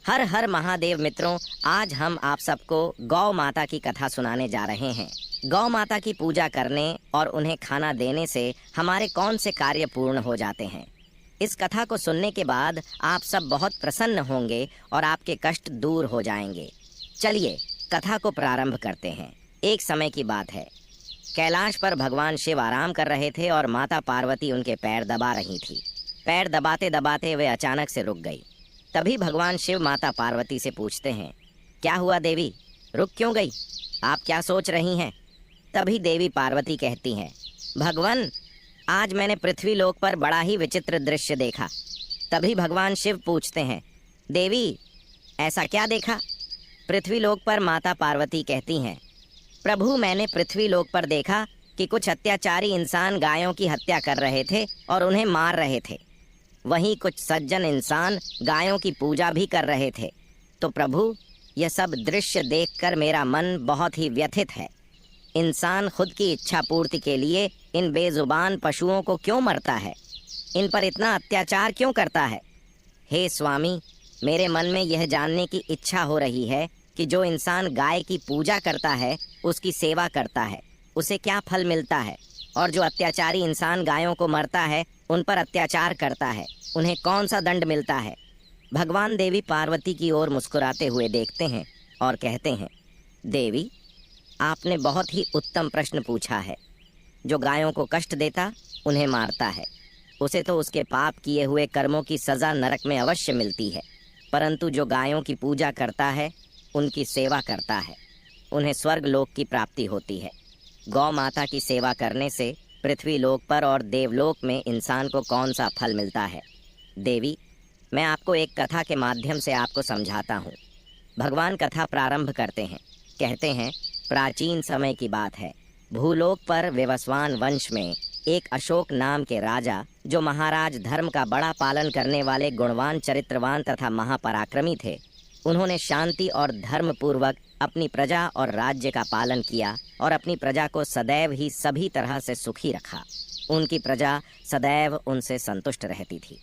हर हर महादेव मित्रों, आज हम आप सबको गौ माता की कथा सुनाने जा रहे हैं। गौ माता की पूजा करने और उन्हें खाना देने से हमारे कौन से कार्य पूर्ण हो जाते हैं। इस कथा को सुनने के बाद आप सब बहुत प्रसन्न होंगे और आपके कष्ट दूर हो जाएंगे। चलिए कथा को प्रारंभ करते हैं। एक समय की बात है, कैलाश पर भगवान शिव आराम कर रहे थे और माता पार्वती उनके पैर दबा रही थी। पैर दबाते दबाते वे अचानक से रुक गई। तभी भगवान शिव माता पार्वती से पूछते हैं, क्या हुआ देवी, रुक क्यों गई? आप क्या सोच रही हैं? तभी देवी पार्वती कहती हैं, भगवान, आज मैंने पृथ्वी लोक पर बड़ा ही विचित्र दृश्य देखा। तभी भगवान शिव पूछते हैं, देवी ऐसा क्या देखा? पृथ्वी लोक पर माता पार्वती कहती हैं, प्रभु, मैंने पृथ्वी लोक पर देखा कि कुछ अत्याचारी इंसान गायों की हत्या कर रहे थे और उन्हें मार रहे थे। वहीं कुछ सज्जन इंसान गायों की पूजा भी कर रहे थे। तो प्रभु, यह सब दृश्य देखकर मेरा मन बहुत ही व्यथित है। इंसान खुद की इच्छा पूर्ति के लिए इन बेजुबान पशुओं को क्यों मरता है? इन पर इतना अत्याचार क्यों करता है? हे स्वामी, मेरे मन में यह जानने की इच्छा हो रही है कि जो इंसान गाय की पूजा करता है, उसकी सेवा करता है, उसे क्या फल मिलता है, और जो अत्याचारी इंसान गायों को मरता है, उन पर अत्याचार करता है, उन्हें कौन सा दंड मिलता है? भगवान देवी पार्वती की ओर मुस्कुराते हुए देखते हैं और कहते हैं, देवी, आपने बहुत ही उत्तम प्रश्न पूछा है। जो गायों को कष्ट देता, उन्हें मारता है, उसे तो उसके पाप किए हुए कर्मों की सज़ा नरक में अवश्य मिलती है। परंतु जो गायों की पूजा करता है, उनकी सेवा करता है, उन्हें स्वर्ग लोक की प्राप्ति होती है। गौ माता की सेवा करने से पृथ्वी लोक पर और देवलोक में इंसान को कौन सा फल मिलता है? देवी, मैं आपको एक कथा के माध्यम से आपको समझाता हूँ। भगवान कथा प्रारंभ करते हैं। कहते हैं, प्राचीन समय की बात है। भूलोक पर विवस्वान वंश में एक अशोक नाम के राजा, जो महाराज धर्म का बड़ा पालन करने वाले गुणवान, चरित्रवान तथा महापराक्रमी थे, उन्होंने शांति और धर्म पूर्वक अपनी प्रजा और राज्य का पालन किया और अपनी प्रजा को सदैव ही सभी तरह से सुखी रखा। उनकी प्रजा सदैव उनसे संतुष्ट रहती थी।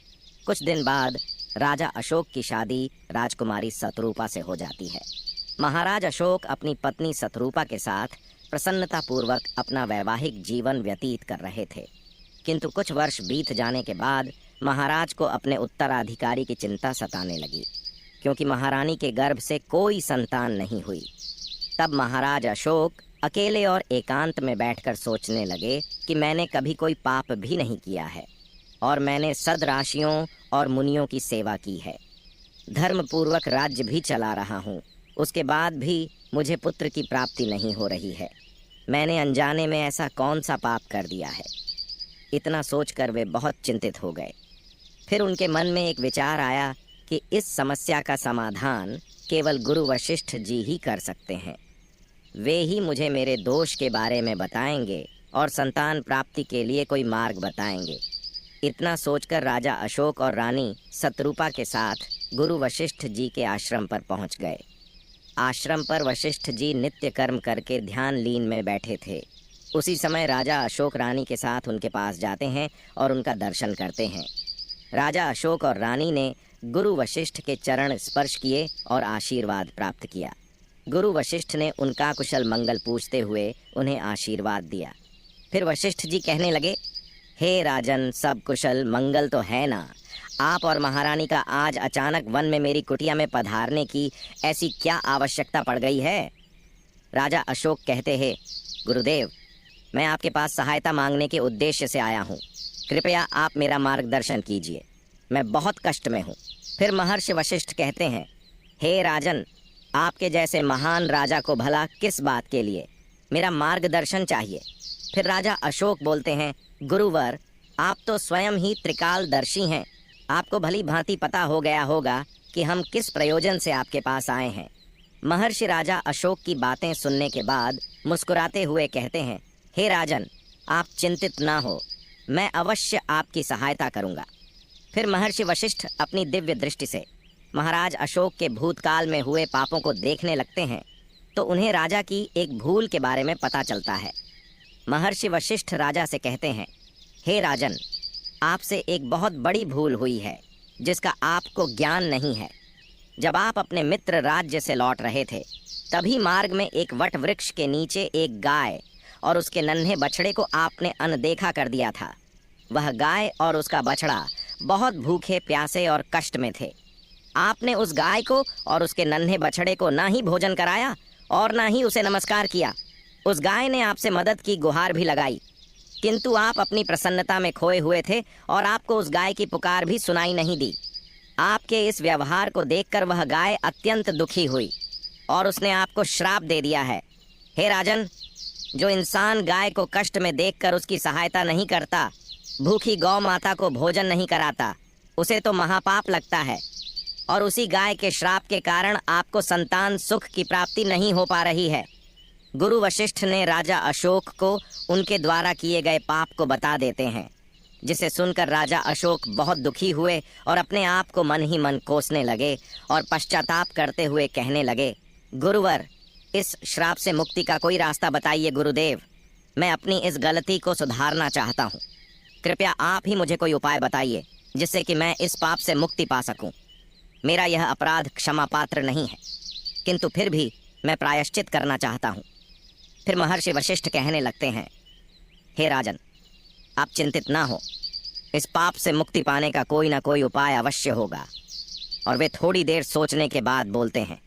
कुछ दिन बाद राजा अशोक की शादी राजकुमारी शतरूपा से हो जाती है। महाराज अशोक अपनी पत्नी शतरूपा के साथ प्रसन्नतापूर्वक अपना वैवाहिक जीवन व्यतीत कर रहे थे। किंतु कुछ वर्ष बीत जाने के बाद महाराज को अपने उत्तराधिकारी की चिंता सताने लगी, क्योंकि महारानी के गर्भ से कोई संतान नहीं हुई। तब महाराज अशोक अकेले और एकांत में बैठकर सोचने लगे कि मैंने कभी कोई पाप भी नहीं किया है और मैंने सदराशियों और मुनियों की सेवा की है। धर्मपूर्वक राज्य भी चला रहा हूँ, उसके बाद भी मुझे पुत्र की प्राप्ति नहीं हो रही है। मैंने अनजाने में ऐसा कौन सा पाप कर दिया है? इतना सोचकर वे बहुत चिंतित हो गए। फिर उनके मन में एक विचार आया कि इस समस्या का समाधान केवल गुरु वशिष्ठ जी ही कर सकते हैं। वे ही मुझे मेरे दोष के बारे में बताएंगे और संतान प्राप्ति के लिए कोई मार्ग बताएंगे। इतना सोचकर राजा अशोक और रानी शतरूपा के साथ गुरु वशिष्ठ जी के आश्रम पर पहुंच गए। आश्रम पर वशिष्ठ जी नित्य कर्म करके ध्यान लीन में बैठे थे। उसी समय राजा अशोक रानी के साथ उनके पास जाते हैं और उनका दर्शन करते हैं। राजा अशोक और रानी ने गुरु वशिष्ठ के चरण स्पर्श किए और आशीर्वाद प्राप्त किया। गुरु वशिष्ठ ने उनका कुशल मंगल पूछते हुए उन्हें आशीर्वाद दिया। फिर वशिष्ठ जी कहने लगे, हे राजन, सब कुशल मंगल तो है ना? आप और महारानी का आज अचानक वन में मेरी कुटिया में पधारने की ऐसी क्या आवश्यकता पड़ गई है? राजा अशोक कहते हैं, गुरुदेव, मैं आपके पास सहायता मांगने के उद्देश्य से आया हूँ। कृपया आप मेरा मार्गदर्शन कीजिए, मैं बहुत कष्ट में हूँ। फिर महर्षि वशिष्ठ कहते हैं, हे राजन, आपके जैसे महान राजा को भला किस बात के लिए मेरा मार्गदर्शन चाहिए? फिर राजा अशोक बोलते हैं, गुरुवर, आप तो स्वयं ही त्रिकालदर्शी हैं। आपको भली भांति पता हो गया होगा कि हम किस प्रयोजन से आपके पास आए हैं। महर्षि राजा अशोक की बातें सुनने के बाद मुस्कुराते हुए कहते हैं, हे राजन, आप चिंतित ना हो, मैं अवश्य आपकी सहायता करूंगा। फिर महर्षि वशिष्ठ अपनी दिव्य दृष्टि से महाराज अशोक के भूतकाल में हुए पापों को देखने लगते हैं, तो उन्हें राजा की एक भूल के बारे में पता चलता है। महर्षि वशिष्ठ राजा से कहते हैं, हे राजन, आपसे एक बहुत बड़ी भूल हुई है जिसका आपको ज्ञान नहीं है। जब आप अपने मित्र राज्य से लौट रहे थे, तभी मार्ग में एक वट वृक्ष के नीचे एक गाय और उसके नन्हे बछड़े को आपने अनदेखा कर दिया था। वह गाय और उसका बछड़ा बहुत भूखे, प्यासे और कष्ट में थे। आपने उस गाय को और उसके नन्हे बछड़े को ना ही भोजन कराया और ना ही उसे नमस्कार किया। उस गाय ने आपसे मदद की गुहार भी लगाई, किंतु आप अपनी प्रसन्नता में खोए हुए थे और आपको उस गाय की पुकार भी सुनाई नहीं दी। आपके इस व्यवहार को देखकर वह गाय अत्यंत दुखी हुई और उसने आपको श्राप दे दिया है। हे राजन, जो इंसान गाय को कष्ट में देखकर उसकी सहायता नहीं करता, भूखी गौ माता को भोजन नहीं कराता, उसे तो महापाप लगता है। और उसी गाय के श्राप के कारण आपको संतान सुख की प्राप्ति नहीं हो पा रही है। गुरु वशिष्ठ ने राजा अशोक को उनके द्वारा किए गए पाप को बता देते हैं, जिसे सुनकर राजा अशोक बहुत दुखी हुए और अपने आप को मन ही मन कोसने लगे और पश्चाताप करते हुए कहने लगे, गुरुवर, इस श्राप से मुक्ति का कोई रास्ता बताइए गुरुदेव। मैं अपनी इस गलती को सुधारना चाहता हूँ। कृपया आप ही मुझे कोई उपाय बताइए जिससे कि मैं इस पाप से मुक्ति पा सकूं। मेरा यह अपराध क्षमा पात्र नहीं है, किंतु फिर भी मैं प्रायश्चित करना चाहता हूँ। फिर महर्षि वशिष्ठ कहने लगते हैं, हे राजन, आप चिंतित ना हो, इस पाप से मुक्ति पाने का कोई ना कोई उपाय अवश्य होगा। और वे थोड़ी देर सोचने के बाद बोलते हैं,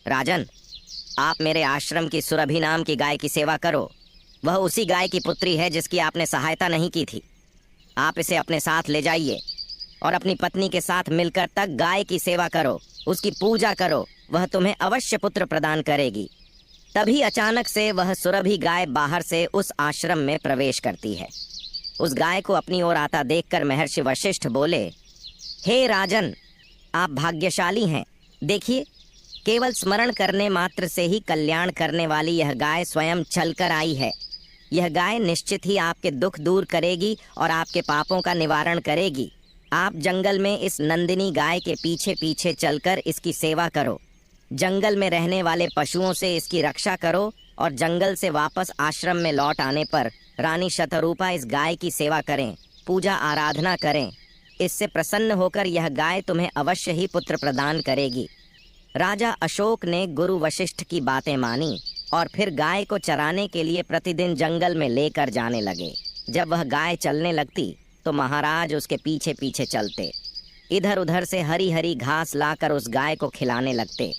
राजन, आप मेरे आश्रम की सुरभि नाम की गाय की सेवा करो। वह उसी गाय की पुत्री है जिसकी आपने सहायता नहीं की थी। आप इसे अपने साथ ले जाइए और अपनी पत्नी के साथ मिलकर तक गाय की सेवा करो, उसकी पूजा करो, वह तुम्हें अवश्य पुत्र प्रदान करेगी। तभी अचानक से वह सुरभि गाय बाहर से उस आश्रम में प्रवेश करती है। उस गाय को अपनी ओर आता देखकर महर्षि वशिष्ठ बोले, हे राजन, आप भाग्यशाली हैं। देखिए, केवल स्मरण करने मात्र से ही कल्याण करने वाली यह गाय स्वयं चलकर आई है। यह गाय निश्चित ही आपके दुख दूर करेगी और आपके पापों का निवारण करेगी। आप जंगल में इस नंदिनी गाय के पीछे पीछे चलकर इसकी सेवा करो। जंगल में रहने वाले पशुओं से इसकी रक्षा करो और जंगल से वापस आश्रम में लौट आने पर रानी शतरूपा इस गाय की सेवा करें, पूजा आराधना करें। इससे प्रसन्न होकर यह गाय तुम्हें अवश्य ही पुत्र प्रदान करेगी। राजा अशोक ने गुरु वशिष्ठ की बातें मानी और फिर गाय को चराने के लिए प्रतिदिन जंगल में लेकर जाने लगे। जब वह गाय चलने लगती तो महाराज उसके पीछे पीछे चलते, इधर उधर से हरी हरी घास लाकर उस गाय को खिलाने लगते।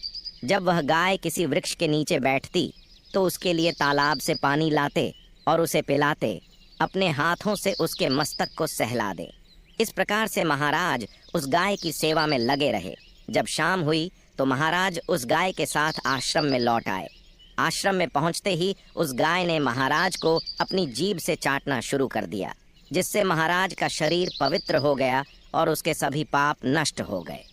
जब वह गाय किसी वृक्ष के नीचे बैठती तो उसके लिए तालाब से पानी लाते और उसे पिलाते, अपने हाथों से उसके मस्तक को सहला दे। इस प्रकार से महाराज उस गाय की सेवा में लगे रहे। जब शाम हुई तो महाराज उस गाय के साथ आश्रम में लौट आए। आश्रम में पहुंचते ही उस गाय ने महाराज को अपनी जीभ से चाटना शुरू कर दिया, जिससे महाराज का शरीर पवित्र हो गया और उसके सभी पाप नष्ट हो गए।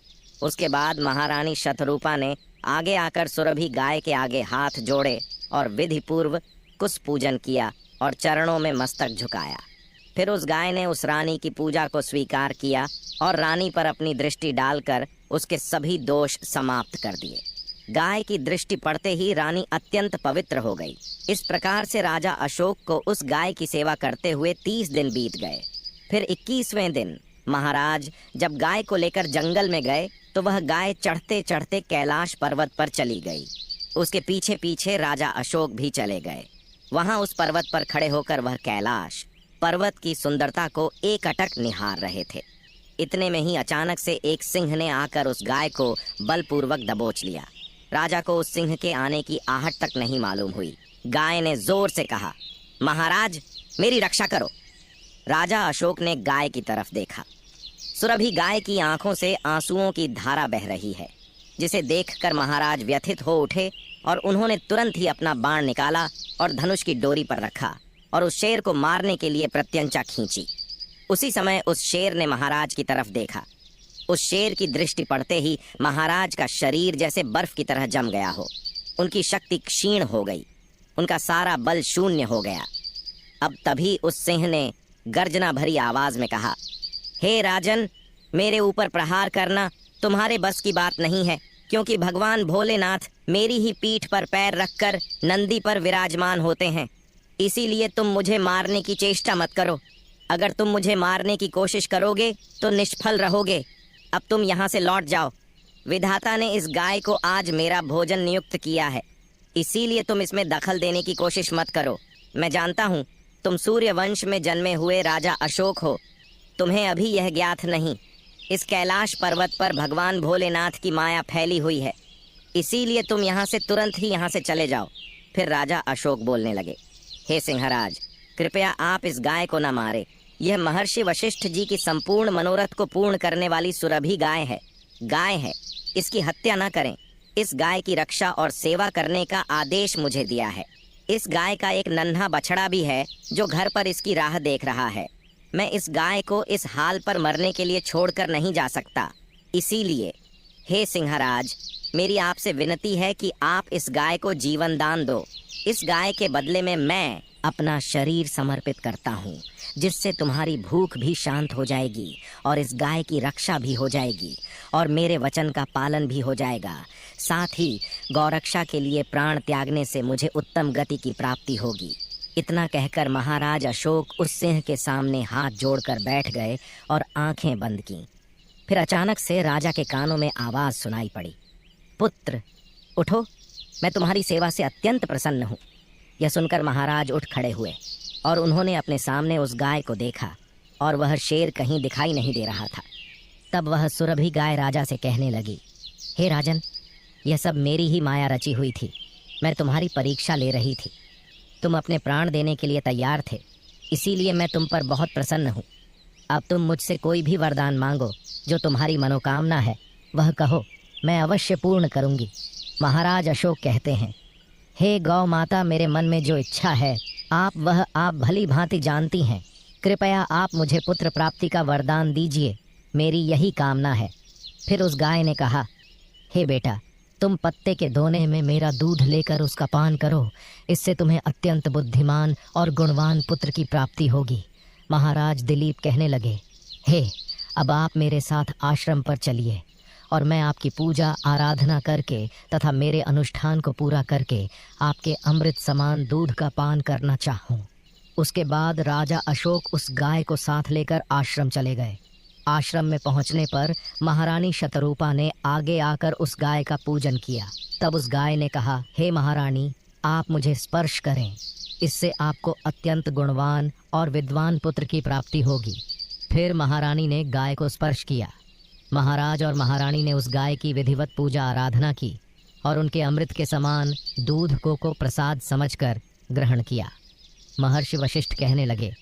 उसके बाद महारानी शतरूपा ने आगे आकर सुरभि गाय के आगे हाथ जोड़े और विधि पूर्व कुछ पूजन किया और चरणों में मस्तक झुकाया। फिर उस गाय ने उस रानी की पूजा को स्वीकार किया और रानी पर अपनी दृष्टि डालकर उसके सभी दोष समाप्त कर दिए। गाय की दृष्टि पड़ते ही रानी अत्यंत पवित्र हो गई। इस प्रकार से राजा अशोक को उस गाय की सेवा करते हुए 30 दिन बीत गए। फिर 21वें दिन महाराज जब गाय को लेकर जंगल में गए तो वह गाय चढ़ते चढ़ते कैलाश पर्वत पर चली गई। उसके पीछे पीछे राजा अशोक भी चले गए। वहां उस पर्वत पर खड़े होकर वह कैलाश पर्वत की सुंदरता को एकटक निहार रहे थे। इतने में ही अचानक से एक सिंह ने आकर उस गाय को बलपूर्वक दबोच लिया। राजा को उस सिंह के आने की आहट तक नहीं मालूम हुई। गाय ने जोर से कहा, महाराज, मेरी रक्षा करो। राजा अशोक ने गाय की तरफ देखा। सुरभि गाय की आंखों से आंसुओं की धारा बह रही है, जिसे देखकर महाराज व्यथित हो उठे और उन्होंने तुरंत ही अपना बाण निकाला और धनुष की डोरी पर रखा और उस शेर को मारने के लिए प्रत्यंचा खींची। उसी समय उस शेर ने महाराज की तरफ देखा। उस शेर की दृष्टि पड़ते ही महाराज का शरीर जैसे बर्फ की तरह जम गया हो। उनकी शक्ति क्षीण हो गई, उनका सारा बल शून्य हो गया। अब तभी उस सिंह ने गर्जना भरी आवाज में कहा, हे राजन, मेरे ऊपर प्रहार करना तुम्हारे बस की बात नहीं है, क्योंकि भगवान भोलेनाथ मेरी ही पीठ पर पैर रखकर नंदी पर विराजमान होते हैं। इसीलिए तुम मुझे मारने की चेष्टा मत करो। अगर तुम मुझे मारने की कोशिश करोगे तो निष्फल रहोगे। अब तुम यहाँ से लौट जाओ। विधाता ने इस गाय को आज मेरा भोजन नियुक्त किया है, इसीलिए तुम इसमें दखल देने की कोशिश मत करो। मैं जानता हूँ तुम सूर्य वंश में जन्मे हुए राजा अशोक हो। तुम्हें अभी यह ज्ञात नहीं, इस कैलाश पर्वत पर भगवान भोलेनाथ की माया फैली हुई है, इसीलिए तुम यहाँ से तुरंत ही यहाँ से चले जाओ। फिर राजा अशोक बोलने लगे, हे सिंहराज, कृपया आप इस गाय को न मारे। यह महर्षि वशिष्ठ जी की संपूर्ण मनोरथ को पूर्ण करने वाली सुरभि गाय है, इसकी हत्या न करें। इस गाय की रक्षा और सेवा करने का आदेश मुझे दिया है। इस गाय का एक नन्हा बछड़ा भी है जो घर पर इसकी राह देख रहा है। मैं इस गाय को इस हाल पर मरने के लिए छोड़कर नहीं जा सकता। इसीलिए हे सिंहराज, मेरी आपसे विनती है कि आप इस गाय को जीवन दान दो। इस गाय के बदले में मैं अपना शरीर समर्पित करता हूँ, जिससे तुम्हारी भूख भी शांत हो जाएगी और इस गाय की रक्षा भी हो जाएगी और मेरे वचन का पालन भी हो जाएगा। साथ ही गौरक्षा के लिए प्राण त्यागने से मुझे उत्तम गति की प्राप्ति होगी। इतना कहकर महाराज अशोक उस सिंह के सामने हाथ जोड़कर बैठ गए और आंखें बंद की। फिर अचानक से राजा के कानों में आवाज सुनाई पड़ी, पुत्र उठो, मैं तुम्हारी सेवा से अत्यंत प्रसन्न हूँ। यह सुनकर महाराज उठ खड़े हुए और उन्होंने अपने सामने उस गाय को देखा और वह शेर कहीं दिखाई नहीं दे रहा था। तब वह सुरभि गाय राजा से कहने लगी, हे राजन, यह सब मेरी ही माया रची हुई थी। मैं तुम्हारी परीक्षा ले रही थी। तुम अपने प्राण देने के लिए तैयार थे, इसीलिए मैं तुम पर बहुत प्रसन्न हूँ। अब तुम मुझसे कोई भी वरदान मांगो, जो तुम्हारी मनोकामना है वह कहो, मैं अवश्य पूर्ण करूँगी। महाराज अशोक कहते हैं, हे गौ माता, मेरे मन में जो इच्छा है आप भली भांति जानती हैं। कृपया आप मुझे पुत्र प्राप्ति का वरदान दीजिए, मेरी यही कामना है। फिर उस गाय ने कहा, हे बेटा, तुम पत्ते के दोने में मेरा दूध लेकर उसका पान करो, इससे तुम्हें अत्यंत बुद्धिमान और गुणवान पुत्र की प्राप्ति होगी। महाराज दिलीप कहने लगे, हे, अब आप मेरे साथ आश्रम पर चलिए और मैं आपकी पूजा आराधना करके तथा मेरे अनुष्ठान को पूरा करके आपके अमृत समान दूध का पान करना चाहूँ। उसके बाद राजा अशोक उस गाय को साथ लेकर आश्रम चले गए। आश्रम में पहुंचने पर महारानी शतरूपा ने आगे आकर उस गाय का पूजन किया। तब उस गाय ने कहा, हे महारानी, आप मुझे स्पर्श करें, इससे आपको अत्यंत गुणवान और विद्वान पुत्र की प्राप्ति होगी। फिर महारानी ने गाय को स्पर्श किया। महाराज और महारानी ने उस गाय की विधिवत पूजा आराधना की और उनके अमृत के समान दूध को प्रसाद समझकर ग्रहण किया। महर्षि वशिष्ठ कहने लगे,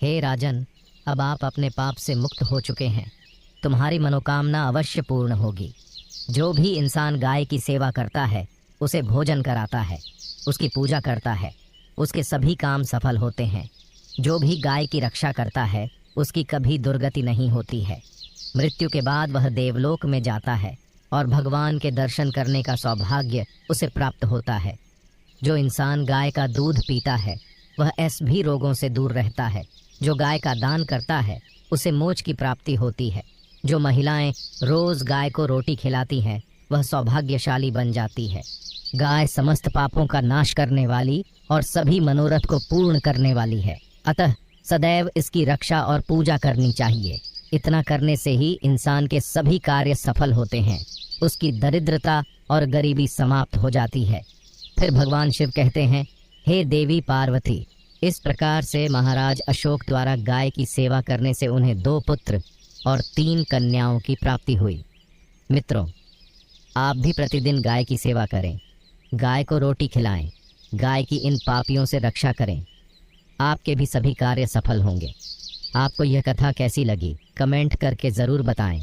हे राजन, अब आप अपने पाप से मुक्त हो चुके हैं। तुम्हारी मनोकामना अवश्य पूर्ण होगी। जो भी इंसान गाय की सेवा करता है, उसे भोजन कराता है, उसकी पूजा करता है, उसके सभी काम सफल होते हैं। जो भी गाय की रक्षा करता है, उसकी कभी दुर्गति नहीं होती है। मृत्यु के बाद वह देवलोक में जाता है और भगवान के दर्शन करने का सौभाग्य उसे प्राप्त होता है। जो इंसान गाय का दूध पीता है, वह भी रोगों से दूर रहता है। जो गाय का दान करता है, उसे मोक्ष की प्राप्ति होती है। जो महिलाएं रोज गाय को रोटी खिलाती हैं, वह सौभाग्यशाली बन जाती है। गाय समस्त पापों का नाश करने वाली और सभी मनोरथ को पूर्ण करने वाली है। अतः सदैव इसकी रक्षा और पूजा करनी चाहिए। इतना करने से ही इंसान के सभी कार्य सफल होते हैं, उसकी दरिद्रता और गरीबी समाप्त हो जाती है। फिर भगवान शिव कहते हैं, हे देवी पार्वती, इस प्रकार से महाराज अशोक द्वारा गाय की सेवा करने से उन्हें 2 पुत्र और 3 कन्याओं की प्राप्ति हुई। मित्रों, आप भी प्रतिदिन गाय की सेवा करें, गाय को रोटी खिलाएं, गाय की इन पापियों से रक्षा करें। आपके भी सभी कार्य सफल होंगे। आपको यह कथा कैसी लगी, कमेंट करके ज़रूर बताएं।